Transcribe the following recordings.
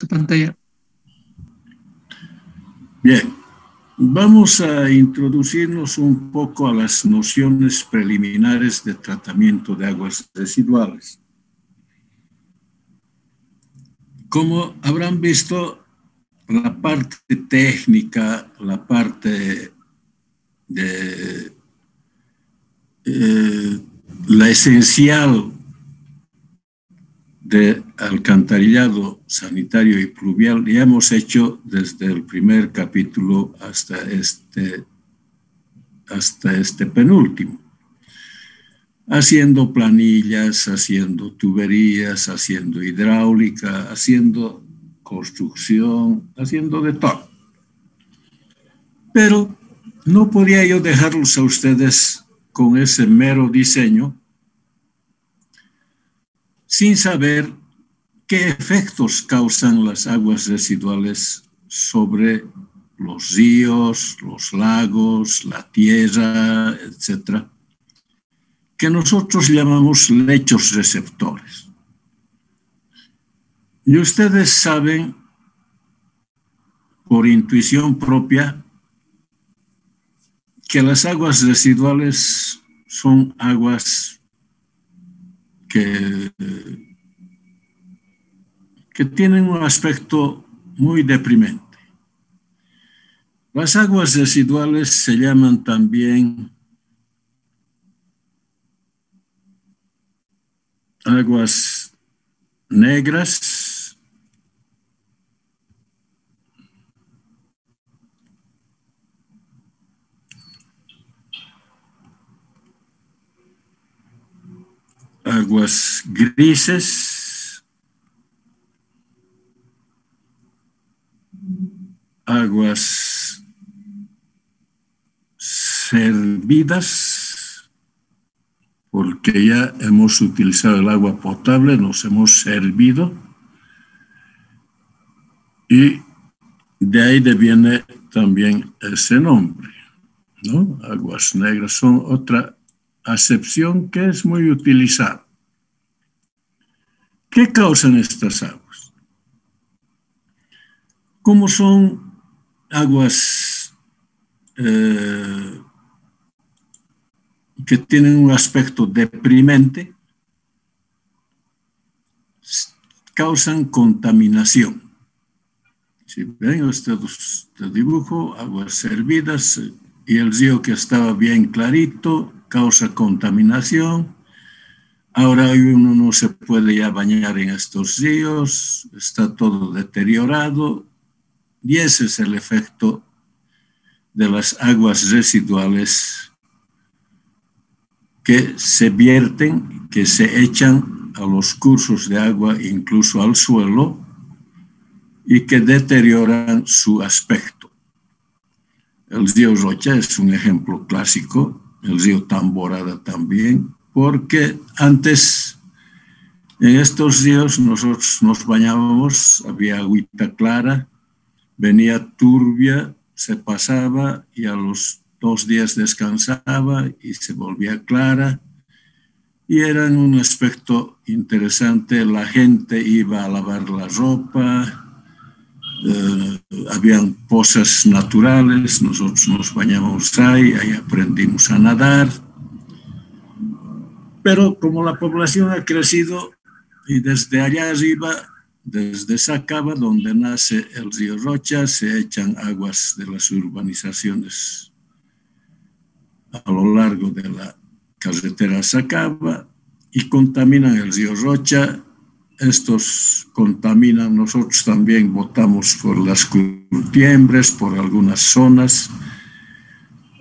tu pantalla. Bien, vamos a introducirnos un poco a las nociones preliminares de tratamiento de aguas residuales. Como habrán visto, la parte técnica, la parte de la esencial de alcantarillado sanitario y pluvial ya hemos hecho desde el primer capítulo hasta este penúltimo, haciendo planillas, haciendo tuberías, haciendo hidráulica, haciendo construcción, haciendo de todo. Pero no podía yo dejarlos a ustedes con ese mero diseño sin saber qué efectos causan las aguas residuales sobre los ríos, los lagos, la tierra, etcétera, que nosotros llamamos lechos receptores. Y ustedes saben, por intuición propia, que las aguas residuales son aguas que tienen un aspecto muy deprimente. Las aguas residuales se llaman también aguas negras, aguas grises, aguas servidas, porque ya hemos utilizado el agua potable, nos hemos servido, y de ahí deviene también ese nombre, ¿no? Aguas negras son otra acepción que es muy utilizada. ¿Qué causan estas aguas? Como son aguas que tienen un aspecto deprimente, causan contaminación. Si ven ustedes el dibujo, aguas servidas y el río que estaba bien clarito, causa contaminación. Ahora uno no se puede ya bañar en estos ríos, está todo deteriorado, y ese es el efecto de las aguas residuales que se vierten, que se echan a los cursos de agua, incluso al suelo, y que deterioran su aspecto. El río Rocha es un ejemplo clásico, el río Tamborada también, porque antes en estos ríos nosotros nos bañábamos, había agüita clara, venía turbia, se pasaba y a los 2 días descansaba y se volvía clara, y era un aspecto interesante. La gente iba a lavar la ropa, habían pozas naturales, nosotros nos bañábamos ahí aprendimos a nadar, pero como la población ha crecido y desde allá arriba, desde Sacaba, donde nace el río Rocha, se echan aguas de las urbanizaciones a lo largo de la carretera Sacaba y contaminan el río Rocha. Estos contaminan, nosotros también botamos por las curtiembres, por algunas zonas,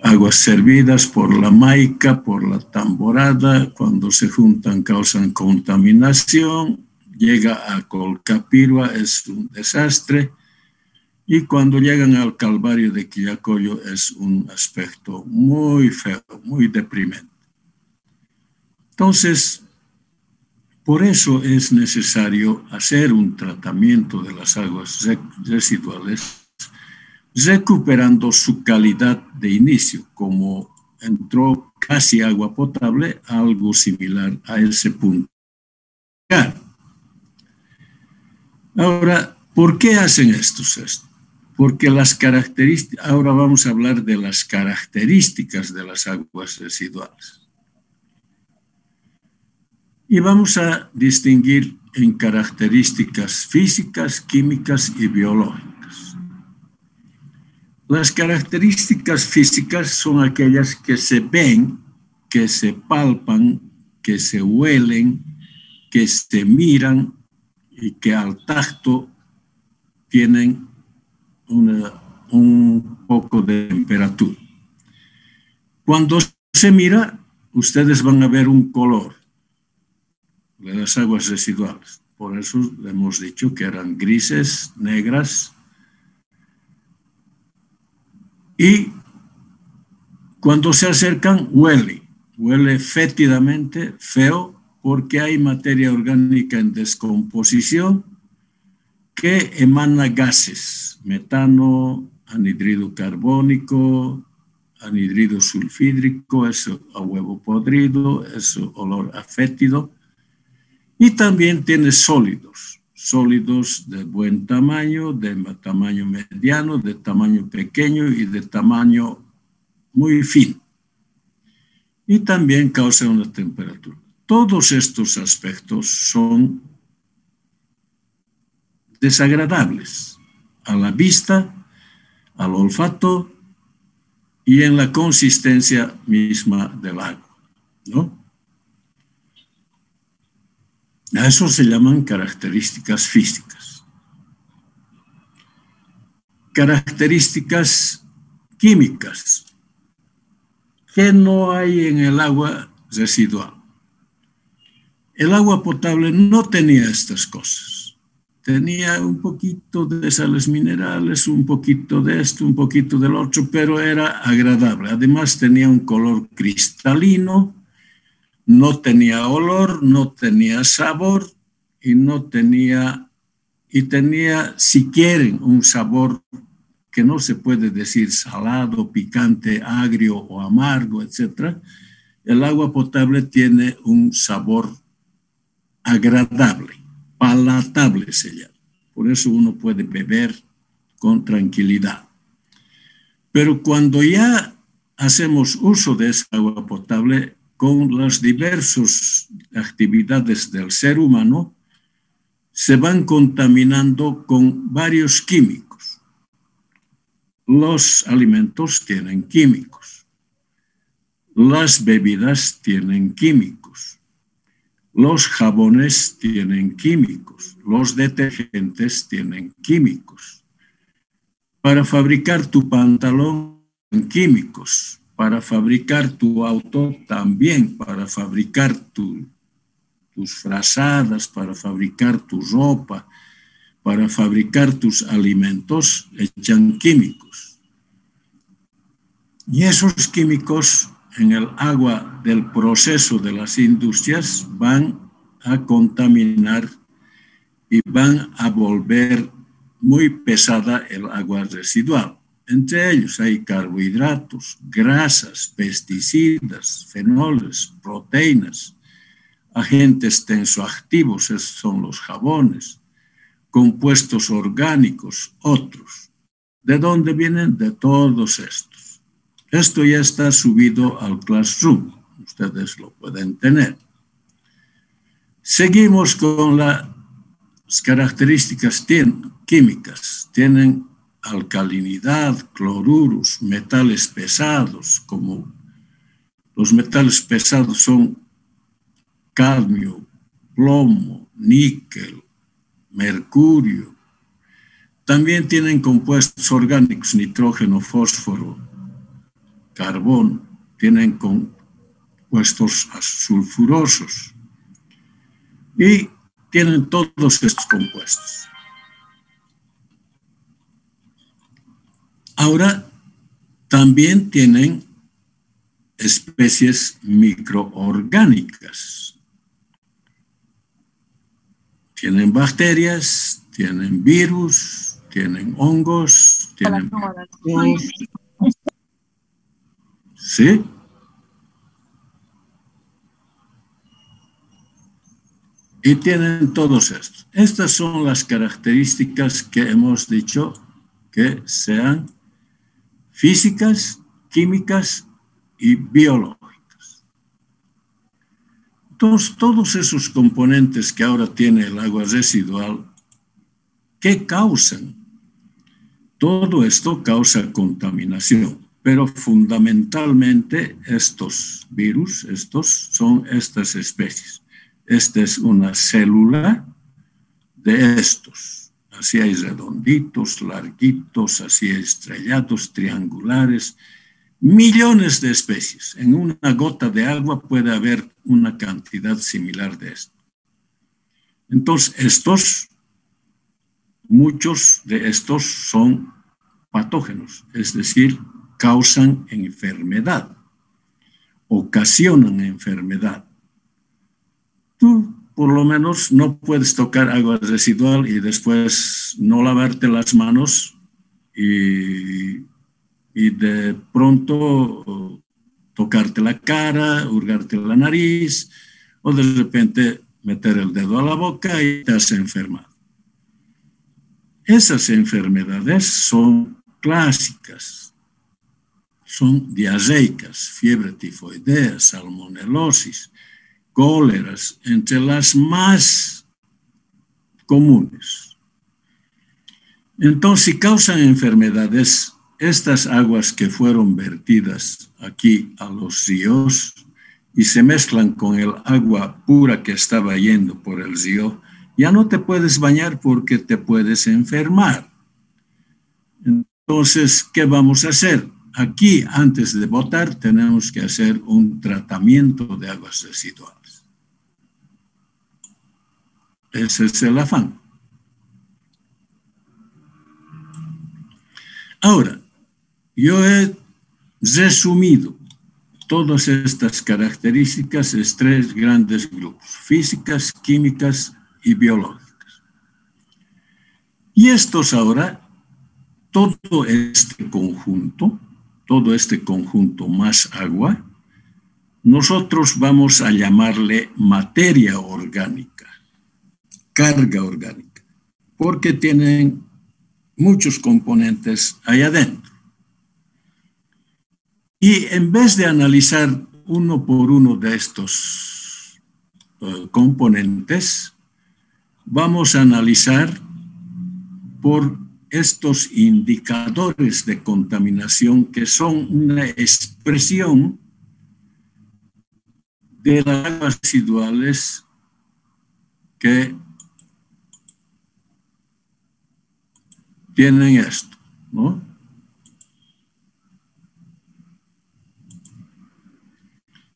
aguas servidas por la Maica, por la Tamborada, cuando se juntan causan contaminación, llega a Colcapirua, es un desastre, y cuando llegan al Calvario de Quillacollo es un aspecto muy feo, muy deprimente. Entonces, por eso es necesario hacer un tratamiento de las aguas residuales, recuperando su calidad de inicio, como entró casi agua potable, algo similar a ese punto. Ahora, ¿Por qué hacen esto? Porque las características, ahora vamos a hablar de las características de las aguas residuales. Y vamos a distinguir en características físicas, químicas y biológicas. Las características físicas son aquellas que se ven, que se palpan, que se huelen, que se miran y que al tacto tienen un poco de temperatura. Cuando se mira, ustedes van a ver un color de las aguas residuales. Por eso hemos dicho que eran grises, negras. Y cuando se acercan, huele fétidamente, feo, porque hay materia orgánica en descomposición que emana gases, metano, anhídrido carbónico, anhídrido sulfídrico, eso a huevo podrido, eso olor a fétido. Y también tiene sólidos de buen tamaño, de tamaño mediano, de tamaño pequeño y de tamaño muy fino. Y también causa una temperatura. Todos estos aspectos son desagradables a la vista, al olfato y en la consistencia misma del agua, ¿no? A eso se llaman características físicas. Características químicas que no hay en el agua residual. El agua potable no tenía estas cosas. Tenía un poquito de sales minerales, un poquito de esto, un poquito del otro, pero era agradable. Además tenía un color cristalino, no tenía olor, no tenía sabor y tenía, si quieren, un sabor que no se puede decir salado, picante, agrio o amargo, etc. El agua potable tiene un sabor agradable, palatable se llama. Por eso uno puede beber con tranquilidad. Pero cuando ya hacemos uso de esa agua potable con las diversas actividades del ser humano, se van contaminando con varios químicos. Los alimentos tienen químicos. Las bebidas tienen químicos. Los jabones tienen químicos. Los detergentes tienen químicos. Para fabricar tu pantalón, químicos. Para fabricar tu auto también. Para fabricar tus frazadas, para fabricar tu ropa, para fabricar tus alimentos, echan químicos. Y esos químicos en el agua del proceso de las industrias van a contaminar y van a volver muy pesada el agua residual. Entre ellos hay carbohidratos, grasas, pesticidas, fenoles, proteínas, agentes tensoactivos, esos son los jabones, compuestos orgánicos, otros. ¿De dónde vienen? De todos estos. Esto ya está subido al Classroom, ustedes lo pueden tener. Seguimos con las características químicas. Tienen alcalinidad, cloruros, metales pesados, como los metales pesados son cadmio, plomo, níquel, mercurio. También tienen compuestos orgánicos, nitrógeno, fósforo, carbón. Tienen compuestos sulfurosos. Y tienen todos estos compuestos. Ahora, también tienen especies microorgánicas. Tienen bacterias, tienen virus, tienen hongos, tienen... ¿Sí? Y tienen todos estos. Estas son las características que hemos dicho que sean físicas, químicas y biológicas. Entonces, todos esos componentes que ahora tiene el agua residual, ¿qué causan? Todo esto causa contaminación, pero fundamentalmente estos virus, son estas especies. Esta es una célula de estos. Así hay redonditos, larguitos, así hay estrellados, triangulares, millones de especies. En una gota de agua puede haber una cantidad similar de esto. Entonces, muchos de estos son patógenos, es decir, causan enfermedad, ocasionan enfermedad. Tú, por lo menos, no puedes tocar agua residual y después no lavarte las manos y de pronto tocarte la cara, hurgarte la nariz o de repente meter el dedo a la boca y te has enfermado. Esas enfermedades son clásicas, son diarreicas, fiebre tifoidea, salmonelosis, cóleras, entre las más comunes. Entonces, si causan enfermedades, estas aguas que fueron vertidas aquí a los ríos y se mezclan con el agua pura que estaba yendo por el río, ya no te puedes bañar porque te puedes enfermar. Entonces, ¿qué vamos a hacer? Aquí, antes de botar, tenemos que hacer un tratamiento de aguas residuales. Ese es el afán. Ahora, yo he resumido todas estas características en 3 grandes grupos: físicas, químicas y biológicas. Y estos ahora, todo este conjunto más agua, nosotros vamos a llamarle materia orgánica, carga orgánica, porque tienen muchos componentes ahí adentro. Y en vez de analizar uno por uno de estos componentes, vamos a analizar por estos indicadores de contaminación que son una expresión de las aguas residuales que tienen esto, ¿no?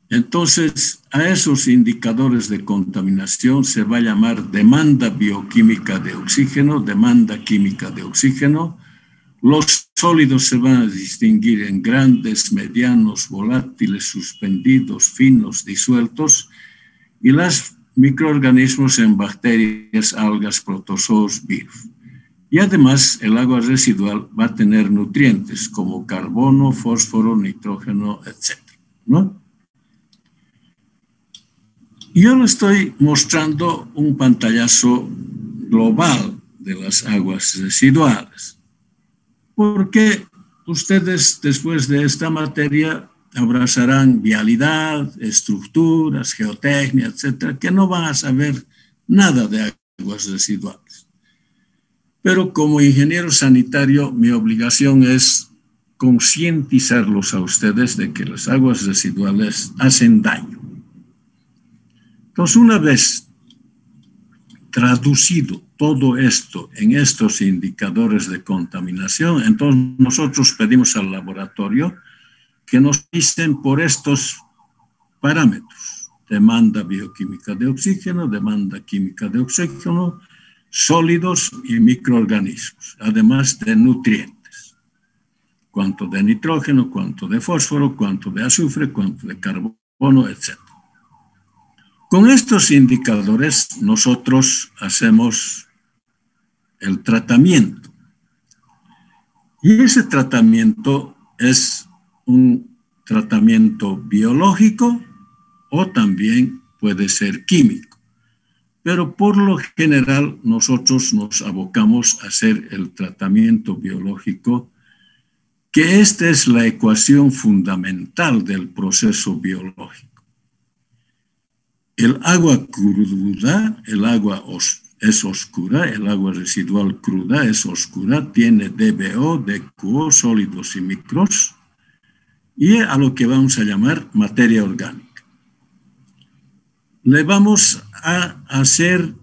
Entonces, a esos indicadores de contaminación se va a llamar demanda bioquímica de oxígeno, demanda química de oxígeno. Los sólidos se van a distinguir en grandes, medianos, volátiles, suspendidos, finos, disueltos, y los microorganismos en bacterias, algas, protozoos, virus. Y además, el agua residual va a tener nutrientes como carbono, fósforo, nitrógeno, etc., ¿no? Yo le estoy mostrando un pantallazo global de las aguas residuales, porque ustedes después de esta materia abrazarán vialidad, estructuras, geotecnia, etcétera, que no van a saber nada de aguas residuales. Pero como ingeniero sanitario, mi obligación es concientizarlos a ustedes de que las aguas residuales hacen daño. Entonces, una vez traducido todo esto en estos indicadores de contaminación, entonces nosotros pedimos al laboratorio que nos dicen por estos parámetros: demanda bioquímica de oxígeno, demanda química de oxígeno, sólidos y microorganismos, además de nutrientes. Cuánto de nitrógeno, cuánto de fósforo, cuánto de azufre, cuánto de carbono, etc. Con estos indicadores nosotros hacemos el tratamiento. Y ese tratamiento es un tratamiento biológico o también puede ser químico. pero por lo general nosotros nos abocamos a hacer el tratamiento biológico, que esta es la ecuación fundamental del proceso biológico. El agua cruda, el agua es oscura, el agua residual cruda es oscura, tiene DBO, DQO, sólidos y micros, y a lo que vamos a llamar materia orgánica. Le vamos a hacer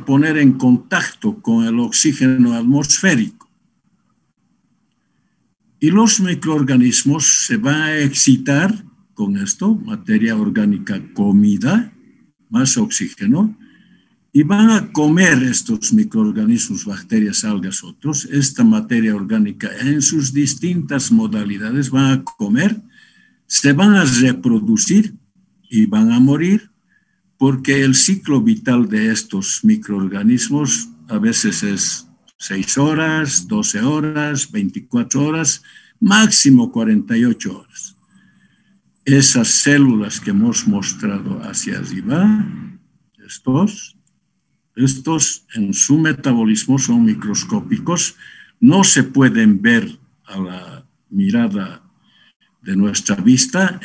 poner en contacto con el oxígeno atmosférico. Y los microorganismos se van a excitar con esto, materia orgánica comida, más oxígeno, y van a comer estos microorganismos, bacterias, algas, otros, esta materia orgánica en sus distintas modalidades van a comer, se van a reproducir y van a morir, porque el ciclo vital de estos microorganismos a veces es 6 horas, 12 horas, 24 horas, máximo 48 horas. Esas células que hemos mostrado hacia arriba, estos en su metabolismo son microscópicos, no se pueden ver a la mirada de nuestra vista.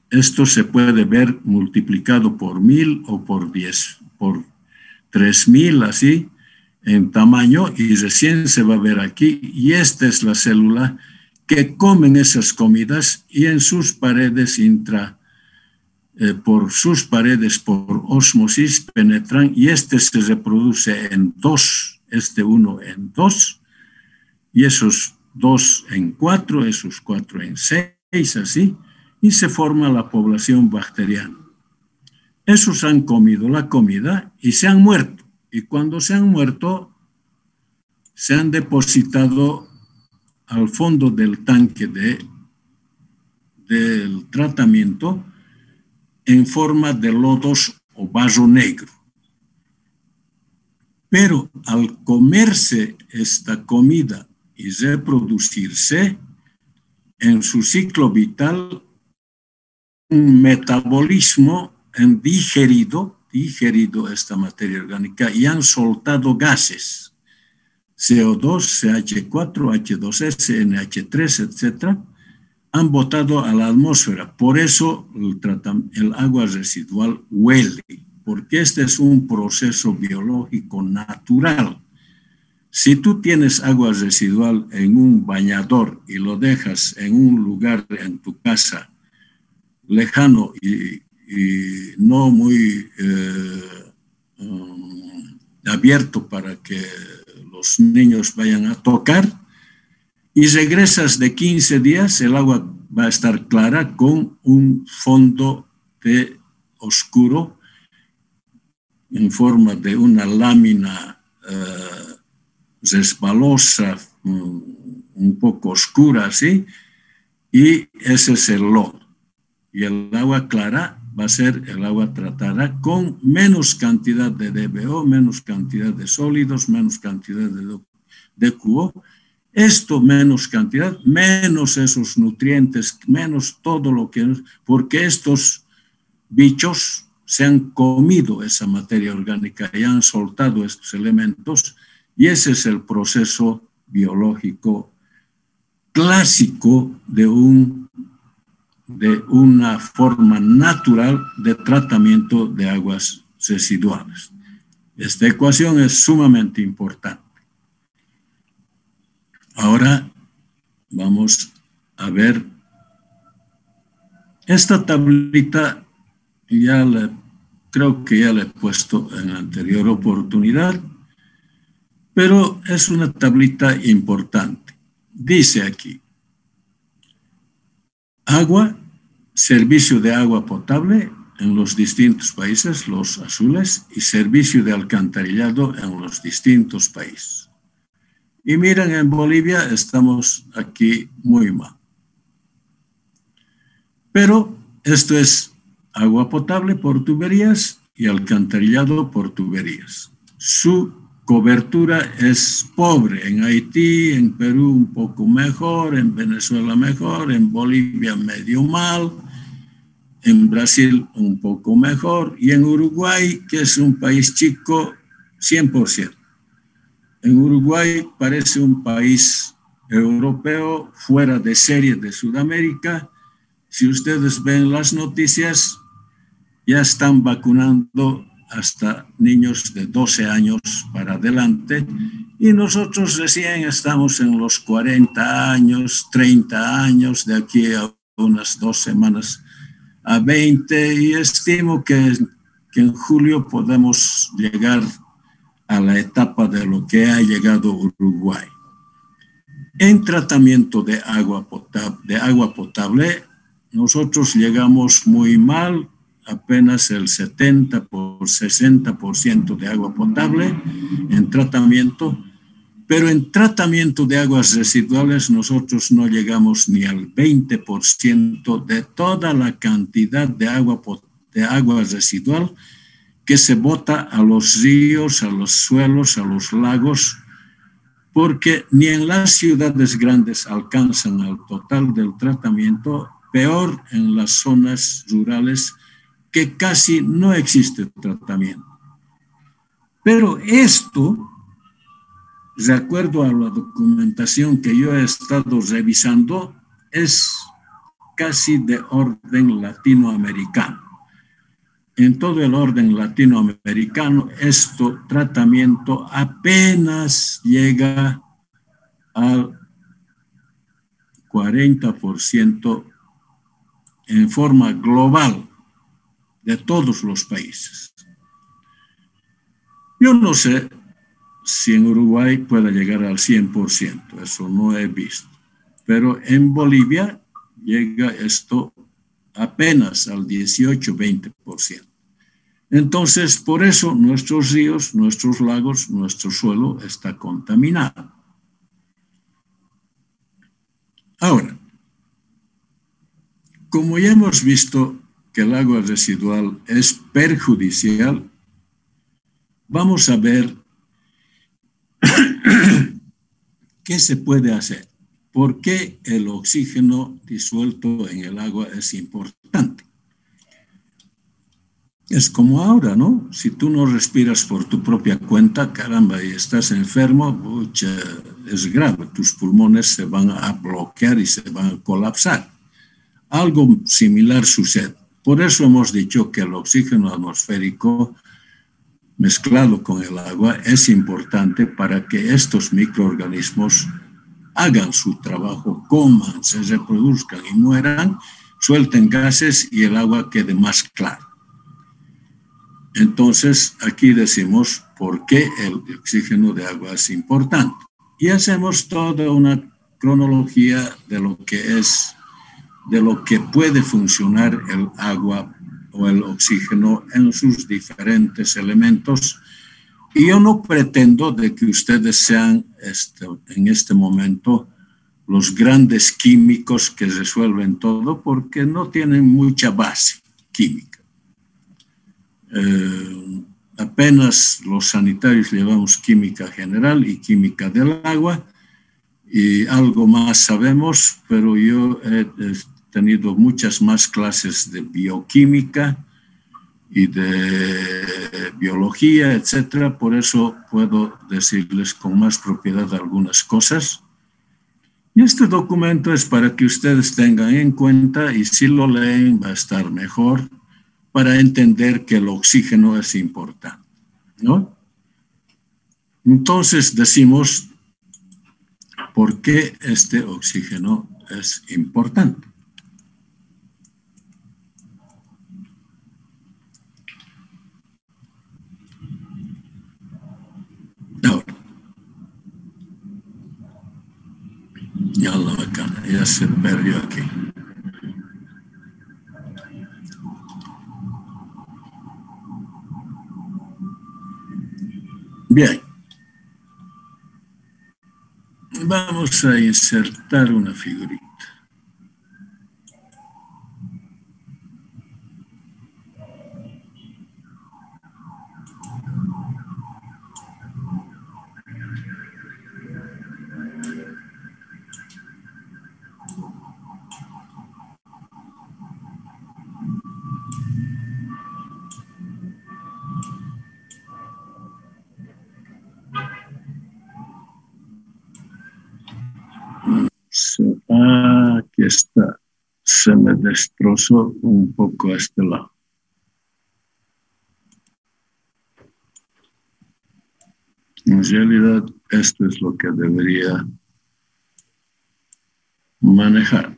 Esto se puede ver multiplicado por 1000 o por 10, por 3000, así, en tamaño, y recién se va a ver aquí. Y esta es la célula que comen esas comidas y en sus paredes por osmosis penetran, y este se reproduce en 2, uno en 2, y esos 2 en 4, esos 4 en 6, así, y se forma la población bacteriana. Esos han comido la comida y se han muerto, y cuando se han muerto, se han depositado al fondo del tanque del tratamiento en forma de lodos o barro negro. Pero al comerse esta comida y reproducirse, en su ciclo vital, un metabolismo han digerido esta materia orgánica y han soltado gases, CO2, CH4, H2S, NH3, etc., han botado a la atmósfera. Por eso el agua residual huele, porque este es un proceso biológico natural. Si tú tienes agua residual en un bañador y lo dejas en un lugar en tu casa lejano y no muy abierto para que los niños vayan a tocar, y regresas de 15 días, el agua va a estar clara con un fondo oscuro en forma de una lámina resbalosa, un poco oscura, así, y ese es el lodo. Y el agua clara va a ser el agua tratada con menos cantidad de DBO, menos cantidad de sólidos, menos cantidad de DQO. Esto menos cantidad, menos esos nutrientes, menos todo lo que... Porque estos bichos se han comido esa materia orgánica y han soltado estos elementos, y ese es el proceso biológico clásico de una forma natural de tratamiento de aguas residuales. Esta ecuación es sumamente importante. Ahora vamos a ver esta tablita, creo que ya la he puesto en la anterior oportunidad, pero es una tablita importante. Dice aquí, agua, servicio de agua potable en los distintos países, los azules, y servicio de alcantarillado en los distintos países. Y miren, en Bolivia estamos aquí muy mal. Pero esto es agua potable por tuberías y alcantarillado por tuberías. Su cobertura es pobre. En Haití, en Perú un poco mejor, en Venezuela mejor, en Bolivia medio mal, en Brasil un poco mejor y en Uruguay, que es un país chico, 100%. En Uruguay parece un país europeo fuera de serie de Sudamérica. Si ustedes ven las noticias, ya están vacunando hasta niños de 12 años para adelante y nosotros recién estamos en los 40 años, 30 años, de aquí a unas 2 semanas a 20 y estimo que en julio podemos llegar a la etapa de lo que ha llegado Uruguay. En tratamiento de agua potable, nosotros llegamos muy mal, apenas el 70 por 60% de agua potable en tratamiento, pero en tratamiento de aguas residuales nosotros no llegamos ni al 20% de toda la cantidad de agua residual que se bota a los ríos, a los suelos, a los lagos, porque ni en las ciudades grandes alcanzan al total del tratamiento, peor en las zonas rurales que casi no existe tratamiento. Pero esto, de acuerdo a la documentación que yo he estado revisando, es casi de orden latinoamericano. En todo el orden latinoamericano, este tratamiento apenas llega al 40% en forma global de todos los países. Yo no sé si en Uruguay pueda llegar al 100%, eso no he visto, pero en Bolivia llega esto apenas al 18-20%. Entonces, por eso nuestros ríos, nuestros lagos, nuestro suelo está contaminado. Ahora, como ya hemos visto que el agua residual es perjudicial, vamos a ver qué se puede hacer. ¿Por qué el oxígeno disuelto en el agua es importante? Es como ahora, ¿no? Si tú no respiras por tu propia cuenta, caramba, y estás enfermo, pucha, es grave. Tus pulmones se van a bloquear y se van a colapsar. Algo similar sucede. Por eso hemos dicho que el oxígeno atmosférico mezclado con el agua es importante para que estos microorganismos hagan su trabajo, coman, se reproduzcan y mueran, suelten gases y el agua quede más clara. Entonces, aquí decimos por qué el oxígeno de agua es importante. Y hacemos toda una cronología de lo que es, de lo que puede funcionar el agua o el oxígeno en sus diferentes elementos. Y yo no pretendo de que ustedes sean en este momento los grandes químicos que resuelven todo, porque no tienen mucha base química. Apenas los sanitarios llevamos química general y química del agua y algo más sabemos, pero yo he tenido muchas más clases de bioquímica y de biología, etcétera. Por eso puedo decirles con más propiedad algunas cosas. Y este documento es para que ustedes tengan en cuenta y si lo leen va a estar mejor para entender que el oxígeno es importante, ¿no? Entonces decimos por qué este oxígeno es importante. Ahora, ya la bacana, ya se perdió aquí. Bien. Vamos a insertar una figurita. aquí está, se me destrozó un poco este lado. En realidad, esto es lo que debería manejar.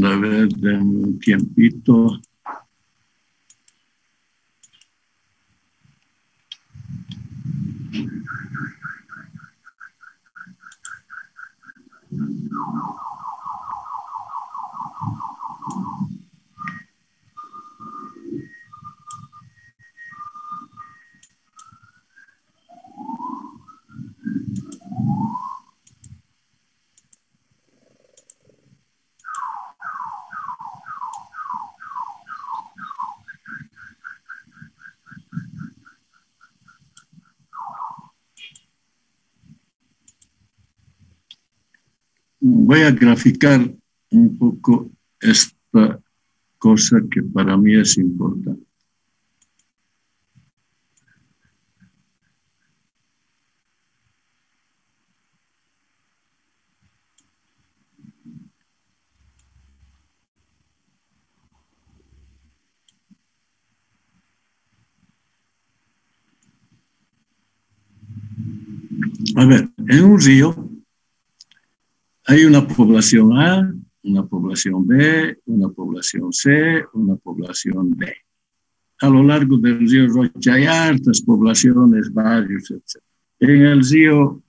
A ver, denme un tiempito. Voy a graficar un poco esta cosa que para mí es importante. A ver, en un río hay una población A, una población B, una población C, una población D. A lo largo del río Rocha hay hartas poblaciones, barrios, etc. En el río,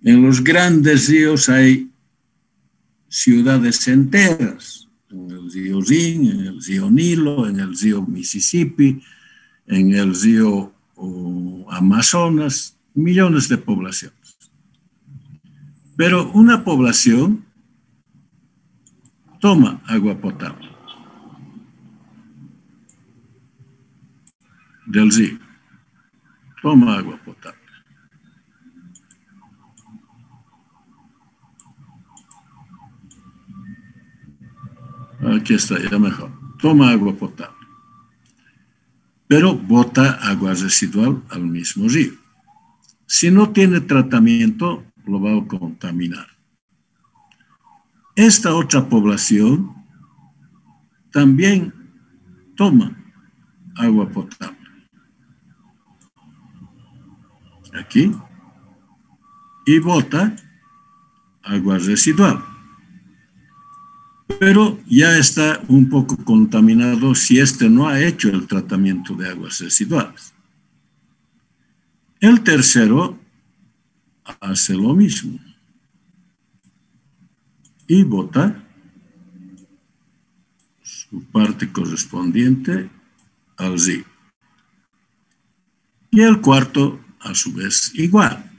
en los grandes ríos hay ciudades enteras, en el río Rin, en el río Nilo, en el río Mississippi, en el río Amazonas, millones de poblaciones. Pero una población toma agua potable del río, toma agua potable. Aquí está, ya mejor. Toma agua potable. Pero bota agua residual al mismo río. Si no tiene tratamiento, lo va a contaminar. Esta otra población también toma agua potable. Aquí. Y bota agua residual. Pero ya está un poco contaminado si este no ha hecho el tratamiento de aguas residuales. El tercero hace lo mismo y bota su parte correspondiente al río. Y el cuarto, a su vez, igual.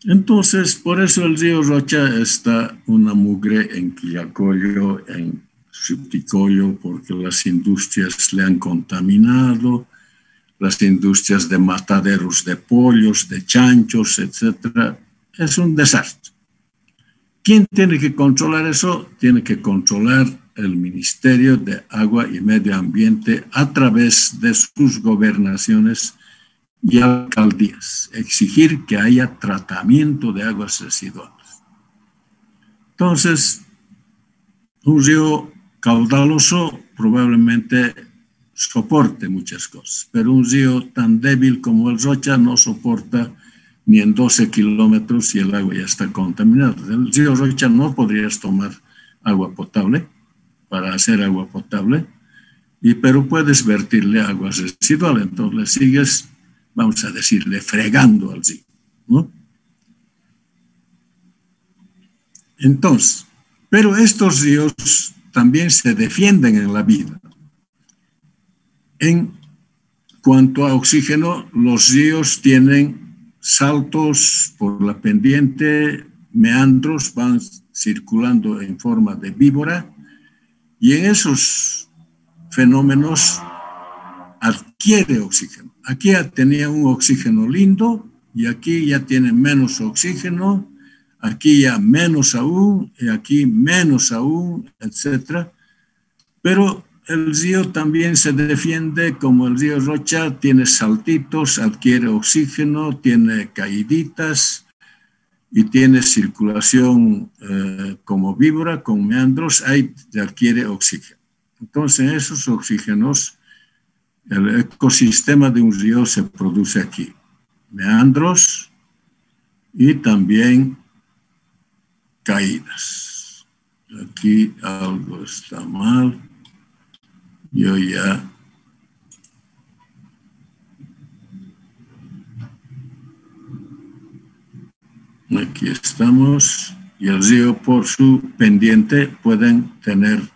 Entonces, por eso el río Rocha está una mugre en Quillacollo, en Chupticollo, porque las industrias le han contaminado, las industrias de mataderos de pollos, de chanchos, etc. Es un desastre. ¿Quién tiene que controlar eso? Tiene que controlar el Ministerio de Agua y Medio Ambiente a través de sus gobernaciones y alcaldías, exigir que haya tratamiento de aguas residuales. Entonces, un río caudaloso probablemente soporte muchas cosas, pero un río tan débil como el Rocha no soporta ni en 12 kilómetros y el agua ya está contaminada. Del río Rocha no podrías tomar agua potable para hacer agua potable, pero puedes vertirle agua residual, entonces le sigues, vamos a decirle, fregando al río, ¿no? Entonces, pero estos ríos también se defienden en la vida. En cuanto a oxígeno, los ríos tienen saltos por la pendiente, meandros, van circulando en forma de víbora, y en esos fenómenos adquiere oxígeno. Aquí ya tenía un oxígeno lindo y aquí ya tiene menos oxígeno, aquí ya menos aún y aquí menos aún, etc. Pero el río también se defiende como el río Rocha, tiene saltitos, adquiere oxígeno, tiene caíditas, y tiene circulación como víbora, con meandros, ahí adquiere oxígeno. Entonces, esos oxígenos, el ecosistema de un río se produce aquí. Meandros y también caídas. Aquí algo está mal. Yo ya... Aquí estamos. Y el río, por su pendiente, pueden tener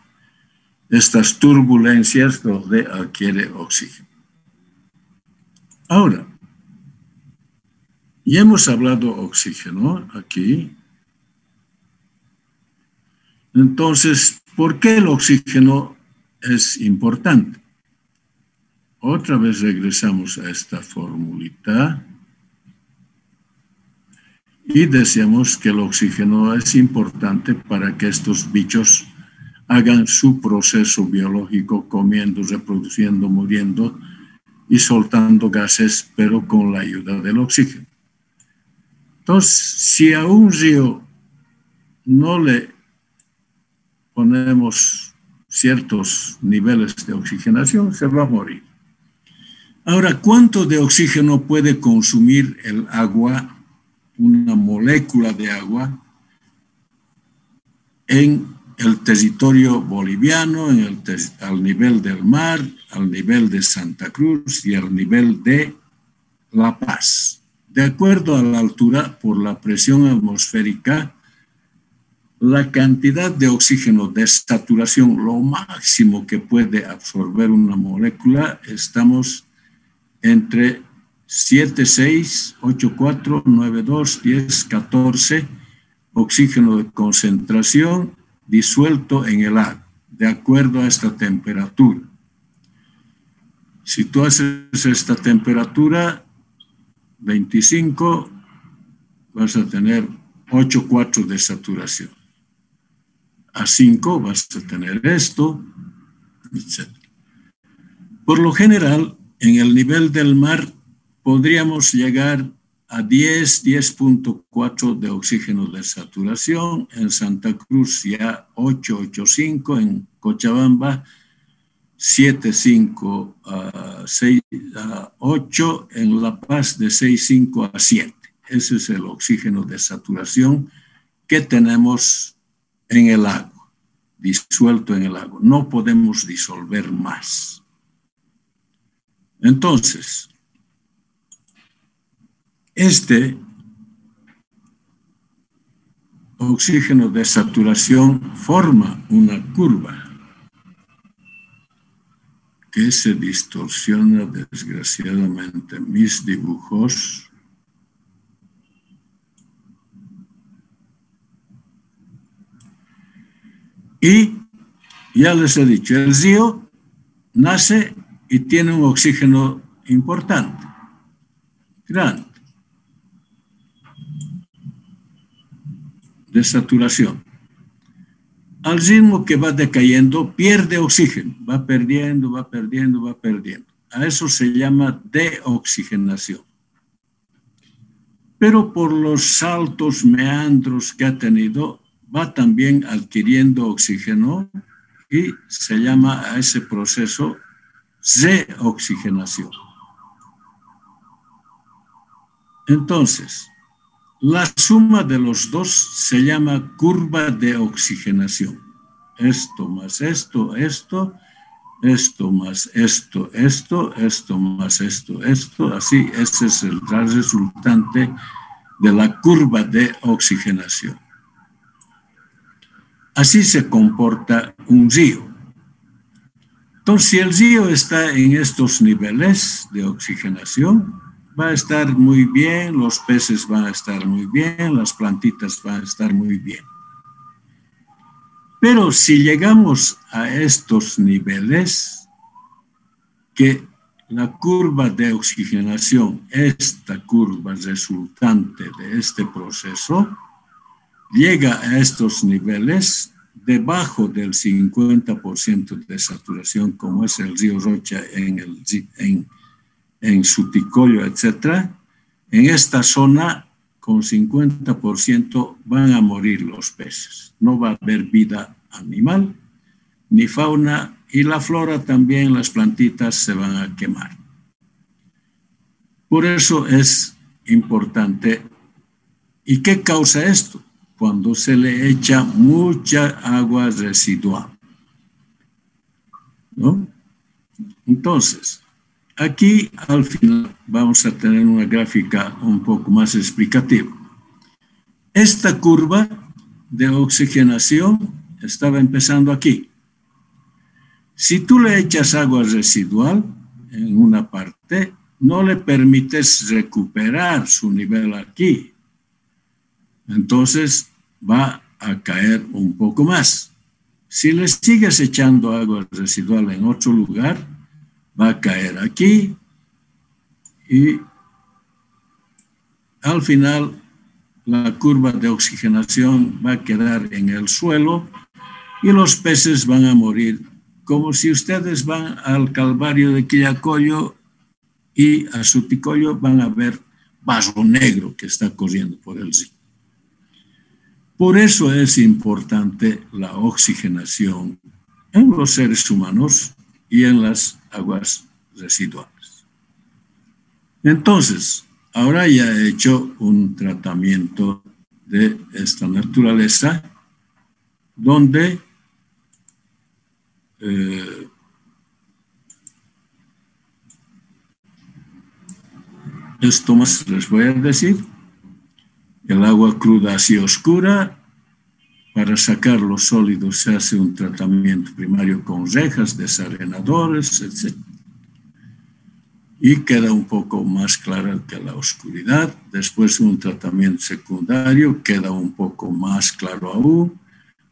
estas turbulencias donde adquiere oxígeno. Ahora, ya hemos hablado oxígeno aquí. Entonces, ¿por qué el oxígeno es importante? Otra vez regresamos a esta formulita y decíamos que el oxígeno es importante para que estos bichos hagan su proceso biológico, comiendo, reproduciendo, muriendo y soltando gases, pero con la ayuda del oxígeno. Entonces, si a un río no le ponemos ciertos niveles de oxigenación, se va a morir. Ahora, ¿cuánto de oxígeno puede consumir el agua, una molécula de agua, en el territorio boliviano, al nivel del mar, al nivel de Santa Cruz y al nivel de La Paz? De acuerdo a la altura, por la presión atmosférica, la cantidad de oxígeno de saturación, lo máximo que puede absorber una molécula, estamos entre 7,6, 8,4, 9,2, 10, 14 oxígeno de concentración disuelto en el agua, de acuerdo a esta temperatura. Si tú haces esta temperatura, 25, vas a tener 8,4 de saturación. A 5 vas a tener esto, etc. Por lo general, en el nivel del mar podríamos llegar a 10,4 de oxígeno de saturación, en Santa Cruz ya 8,5, en Cochabamba 7,5 a 6 a 8, en La Paz de 6,5 a 7. Ese es el oxígeno de saturación que tenemos en el agua, disuelto en el agua. No podemos disolver más. Entonces, este oxígeno de saturación forma una curva que se distorsiona desgraciadamente mis dibujos. Y ya les he dicho, el río nace y tiene un oxígeno importante, grande, de saturación. Al ritmo que va decayendo, pierde oxígeno, va perdiendo, va perdiendo, va perdiendo. A eso se llama deoxigenación. Pero por los saltos meandros que ha tenido, va también adquiriendo oxígeno y se llama a ese proceso reoxigenación. Entonces, la suma de los dos se llama curva de oxigenación. Esto más esto, esto, esto más esto, esto, esto más esto, esto. Así, ese es el resultante de la curva de oxigenación. Así se comporta un río. Entonces, si el río está en estos niveles de oxigenación, va a estar muy bien, los peces van a estar muy bien, las plantitas van a estar muy bien. Pero si llegamos a estos niveles, que la curva de oxigenación, esta curva resultante de este proceso, llega a estos niveles debajo del 50% de saturación, como es el río Rocha en Suticollo, etc. En esta zona con 50% van a morir los peces. No va a haber vida animal ni fauna, y la flora también, las plantitas se van a quemar. Por eso es importante. ¿Y qué causa esto? Cuando se le echa mucha agua residual, ¿no? Entonces, aquí al final vamos a tener una gráfica un poco más explicativa. Esta curva de oxigenación estaba empezando aquí. Si tú le echas agua residual en una parte, no le permites recuperar su nivel aquí. Entonces va a caer un poco más. Si le sigues echando agua residual en otro lugar, va a caer aquí y al final la curva de oxigenación va a quedar en el suelo y los peces van a morir, como si ustedes van al Calvario de Quillacollo y a Suticollo van a ver vaso negro que está corriendo por el río. Por eso es importante la oxigenación en los seres humanos y en las aguas residuales. Entonces, ahora ya he hecho un tratamiento de esta naturaleza donde esto más les voy a decir. El agua cruda así oscura, para sacar los sólidos se hace un tratamiento primario con rejas, desarenadores, etc. Y queda un poco más clara que la oscuridad. Después un tratamiento secundario, queda un poco más claro aún.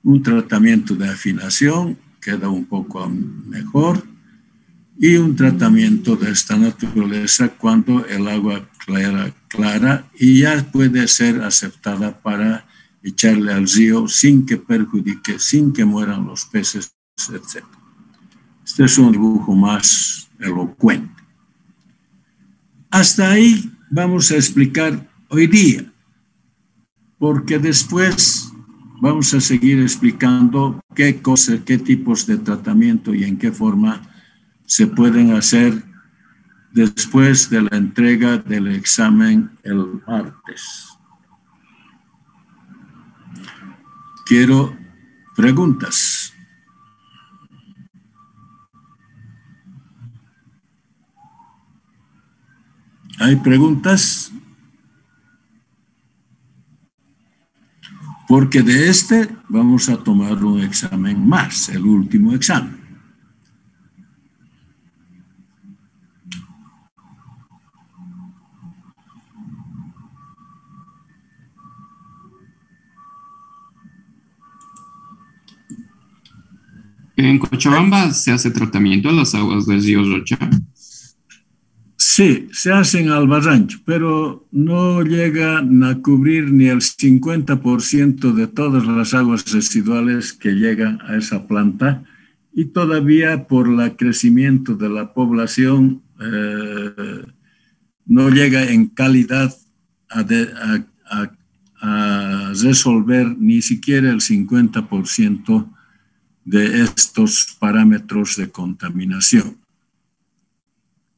Un tratamiento de afinación, queda un poco mejor. Y un tratamiento de esta naturaleza cuando el agua clara y ya puede ser aceptada para echarle al río sin que perjudique, sin que mueran los peces, etc. Este es un dibujo más elocuente. Hasta ahí vamos a explicar hoy día, porque después vamos a seguir explicando qué cosas, qué tipos de tratamiento y en qué forma se pueden hacer después de la entrega del examen el martes. Quiero preguntas. ¿Hay preguntas? Porque de este vamos a tomar un examen más, el último examen. En Cochabamba se hace tratamiento a las aguas del río Rocha. Sí, se hace en Albarrancho, pero no llegan a cubrir ni el 50% de todas las aguas residuales que llegan a esa planta y todavía por el crecimiento de la población no llega en calidad a resolver ni siquiera el 50% de estos parámetros de contaminación.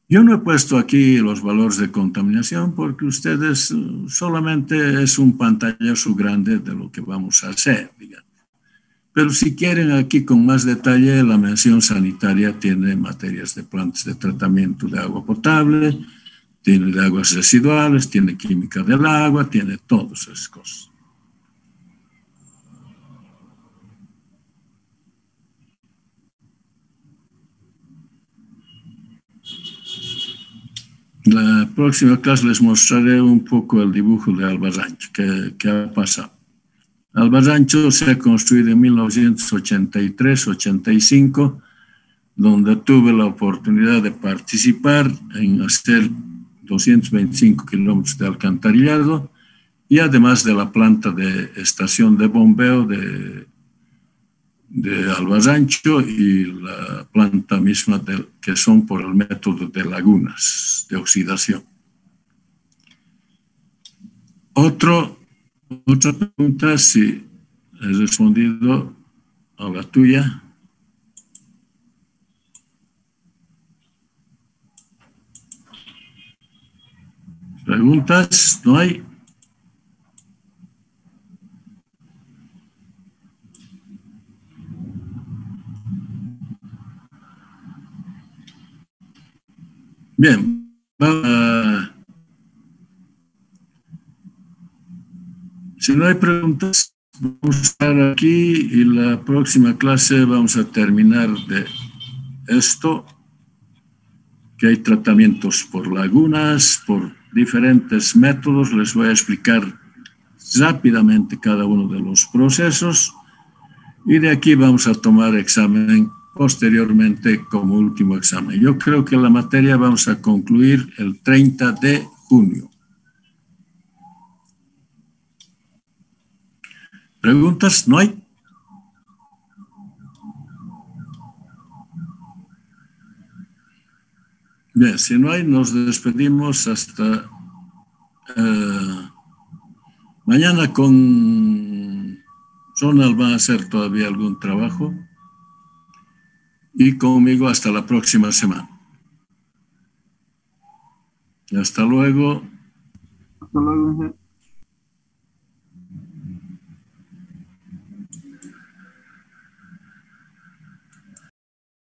Yo no he puesto aquí los valores de contaminación porque ustedes solamente es un pantallazo grande de lo que vamos a hacer, digamos. Pero si quieren aquí con más detalle, la mención sanitaria tiene materias de plantas de tratamiento de agua potable, tiene de aguas residuales, tiene química del agua, tiene todas esas cosas. La próxima clase les mostraré un poco el dibujo de Albarrancho, que ha pasado. Albarrancho se ha construido en 1983-85, donde tuve la oportunidad de participar en hacer 225 kilómetros de alcantarillado y además de la planta de estación de bombeo de Albarrancho y la planta misma que son por el método de lagunas de oxidación. Otra pregunta, si he respondido a la tuya. ¿Preguntas? ¿No hay? Bien, si no hay preguntas, vamos a estar aquí y la próxima clase vamos a terminar de esto, que hay tratamientos por lagunas, por diferentes métodos. Les voy a explicar rápidamente cada uno de los procesos y de aquí vamos a tomar examen posteriormente como último examen. Yo creo que la materia vamos a concluir el 30 de junio. ¿Preguntas? ¿No hay? Bien, si no hay, nos despedimos hasta mañana. Con Ronald va a hacer todavía algún trabajo y conmigo hasta la próxima semana. Hasta luego. Hasta luego.